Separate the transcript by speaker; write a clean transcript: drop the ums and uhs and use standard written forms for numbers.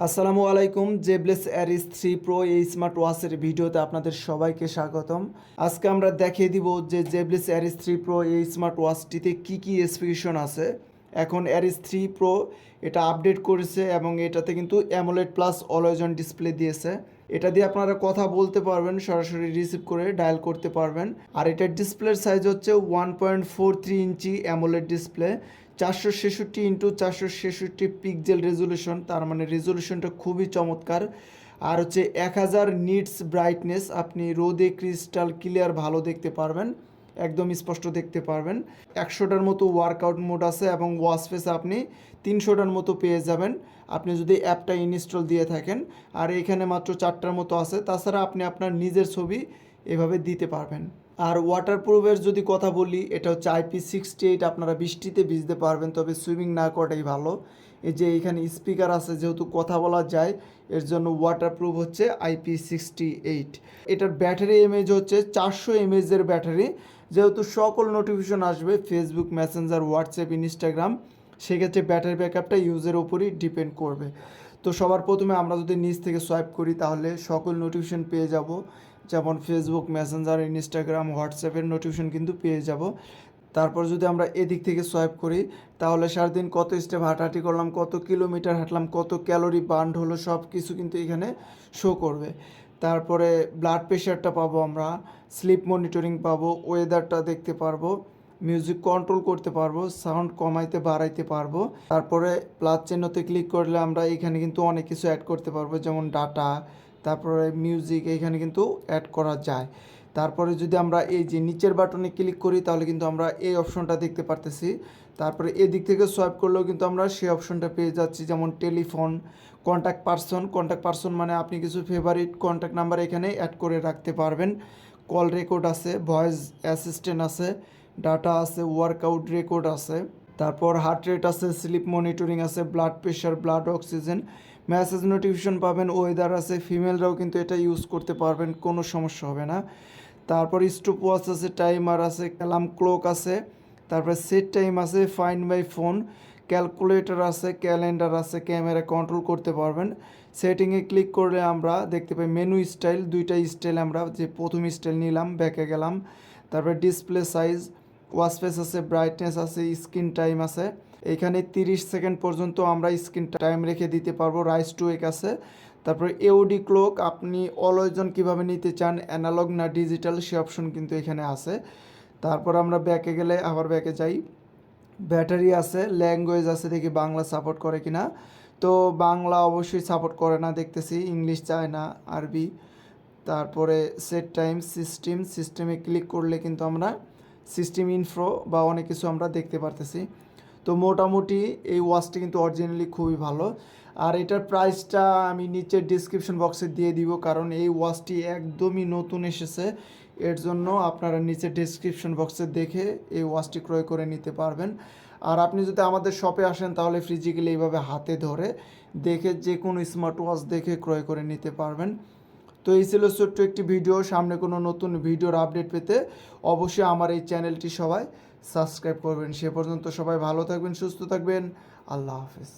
Speaker 1: আসসালামু আলাইকুম। Zeblaze ARES 3 Pro এই স্মার্ট ওয়াচের ভিডিওতে আপনাদের সবাইকে স্বাগতম। আজকে আমরা দেখিয়ে দিব যে জেবলেস ARES 3 Pro এই স্মার্ট ওয়াচটিতে কি স্পেসিফিকেশন আছে। এখন ARES 3 Pro এটা আপডেট করেছে এবং এটাতে কিন্তু AMOLED plus always on display দিয়েছে। এটা দিয়ে আপনারা কথা বলতে পারবেন, সরাসরি রিসিভ করে ডায়াল করতে পারবেন। আর এটার ডিসপ্লের সাইজ হচ্ছে 1.43 ইঞ্চি AMOLED display, 466x466 pixel resolution, তার মানে রেজুলেশনটা খুবই চমৎকার। আর হচ্ছে 1000 নিটস ব্রাইটনেস, আপনি রোদে ক্রিস্টাল ক্লিয়ার ভালো দেখতে পারবেন, একদম স্পষ্ট দেখতে পারবেন। 100টার মতো ওয়ার্কআউট মোড আছে এবং ওয়াচ ফেস আপনি 300টার মতো পেয়ে যাবেন আপনি যদি অ্যাপটা ইনস্টল দিয়ে থাকেন। আর এখানে মাত্র 4টার মতো আছে, তাছাড়া আপনি আপনার নিজের ছবি এভাবে দিতে পারবেন। আর ওয়াটারপ্রুফের যদি কথা বলি, এটা হচ্ছে IP68, আপনারা বৃষ্টিতে ভিজতে পারবেন, তবে সুইমিং না করাটাই ভালো। এই যে এখানে স্পিকার আছে, যেহেতু কথা বলা যায়, এর জন্য ওয়াটারপ্রুফ হচ্ছে IP68। এটার ব্যাটারি এমএএইচ হচ্ছে 400 mAh ব্যাটারি। যেহেতু সকল নোটিফিকেশন আসবে ফেসবুক, মেসেঞ্জার, হোয়াটসঅ্যাপ, ইনস্টাগ্রাম, সেক্ষেত্রে ব্যাটারি ব্যাকআপটা ইউজের ওপরই ডিপেন্ড করবে। তো সবার প্রথমে আমরা যদি নিচ থেকে সোয়াইপ করি তাহলে সকল নোটিফিকেশন পেয়ে যাব, যেমন ফেসবুক, মেসেঞ্জার, ইনস্টাগ্রাম, হোয়াটসঅ্যাপের নোটিফিকেশন কিন্তু পেয়ে যাব। তারপর যদি আমরা এদিক থেকে সোয়াইপ করি তাহলে সারাদিন কত স্টেপ হাঁটাহাঁটি করলাম, কত কিলোমিটার হাঁটলাম, কত ক্যালোরি বার্ন হলো, সব কিছু কিন্তু এখানে শো করবে। তারপরে ব্লাড প্রেশারটা পাবো আমরা, স্লিপ মনিটরিং পাবো, ওয়েদারটা দেখতে পারবো, মিউজিক কন্ট্রোল করতে পারবো, সাউন্ড কমাইতে বাড়াইতে পারবো। তারপরে প্লাস চিহ্নতে ক্লিক করলে আমরা এখানে কিন্তু অনেক কিছু অ্যাড করতে পারবো, যেমন ডাটা, তারপরে মিউজিক এখানে কিন্তু অ্যাড করা যায়। তারপরে যদি আমরা এই যে নিচের বাটনে ক্লিক করি তাহলে কিন্তু আমরা এই অপশনটা দেখতে পারতেছি। তারপরে এদিক থেকে সোয়াইপ করলেও কিন্তু আমরা সেই অপশনটা পেয়ে যাচ্ছি, যেমন টেলিফোন, কন্ট্যাক্ট পারসন মানে আপনি কিছু ফেভারিট কন্ট্যাক্ট নাম্বার এখানে অ্যাড করে রাখতে পারবেন। কল রেকর্ড আছে, ভয়েস অ্যাসিস্ট্যান্ট আছে, ডাটা আছে, ওয়ার্কআউট রেকর্ড আছে, তারপর হার্ট রেট আছে, স্লিপ মনিটরিং আছে, blood pressure, blood oxygen, message notification পাবেন, ওয়েদার আছে। ফিমেলরাও কিন্তু এটা ইউজ করতে পারবেন, কোনো সমস্যা হবে না। তারপর স্টপ ওয়াচ আছে, টাইমার আছে, অ্যালার্ম ক্লক আছে, তারপরে সেট টাইম আছে, ফাইন্ড মাই ফোন, ক্যালকুলেটর আছে, ক্যালেন্ডার আছে, ক্যামেরা কন্ট্রোল করতে পারবেন। সেটিংয়ে ক্লিক করলে আমরা দেখতে পাই মেনু স্টাইল, দুইটা স্টাইল, আমরা যে প্রথম স্টাইল নিলাম, ব্যাকে গেলাম। তারপরে ডিসপ্লে সাইজ, ওয়াচ ফেস আছে, ব্রাইটনেস আছে, স্ক্রিন টাইম আছে। এখানে 30 সেকেন্ড পর্যন্ত আমরা স্ক্রিন টাইম রেখে দিতে পারবো, রাইস টু ওয়েক আছে। তারপরে এওডি ক্লক, আপনি অলওয়েজ অন কীভাবে নিতে চান, অ্যানালগ না ডিজিটাল, সে অপশন কিন্তু এখানে আছে। তারপর আমরা ব্যাকে গেলে আবার ব্যাকে যাই, ব্যাটারি আছে, ল্যাঙ্গুয়েজ আছে, দেখি বাংলা সাপোর্ট করে কিনা। তো বাংলা অবশ্যই সাপোর্ট করে না দেখতেছি, ইংলিশ চায় না, আরবি। তারপরে সেট টাইম, সিস্টেমে ক্লিক করলে কিন্তু আমরা সিস্টেম ইনফো বা অনেক কিছু আমরা দেখতে পারতেছি। তো মোটামুটি এই ওয়াচটি কিন্তু অরিজিনালি খুবই ভালো। আর এটার প্রাইসটা আমি নিচের ডিসক্রিপশন বক্সে দিয়ে দিব, কারণ এই ওয়াচটি একদমই নতুন এসেছে, এর জন্য আপনারা নিচের ডিসক্রিপশন বক্সে দেখে এই ওয়াচটি ক্রয় করে নিতে পারবেন। আর আপনি যদি আমাদের শপে আসেন তাহলে ফিজিক্যালি এইভাবে হাতে ধরে দেখে যে কোনো স্মার্ট ওয়াচ দেখে ক্রয় করে নিতে পারবেন। তো এই ছিল ছোট্ট একটি ভিডিও। সামনে কোনো নতুন ভিডিওর আপডেট পেতে অবশ্যই আমার এই চ্যানেলটি সবাই সাবস্ক্রাইব করবেন। সে পর্যন্ত সবাই ভালো থাকবেন, সুস্থ থাকবেন। আল্লাহ হাফেজ।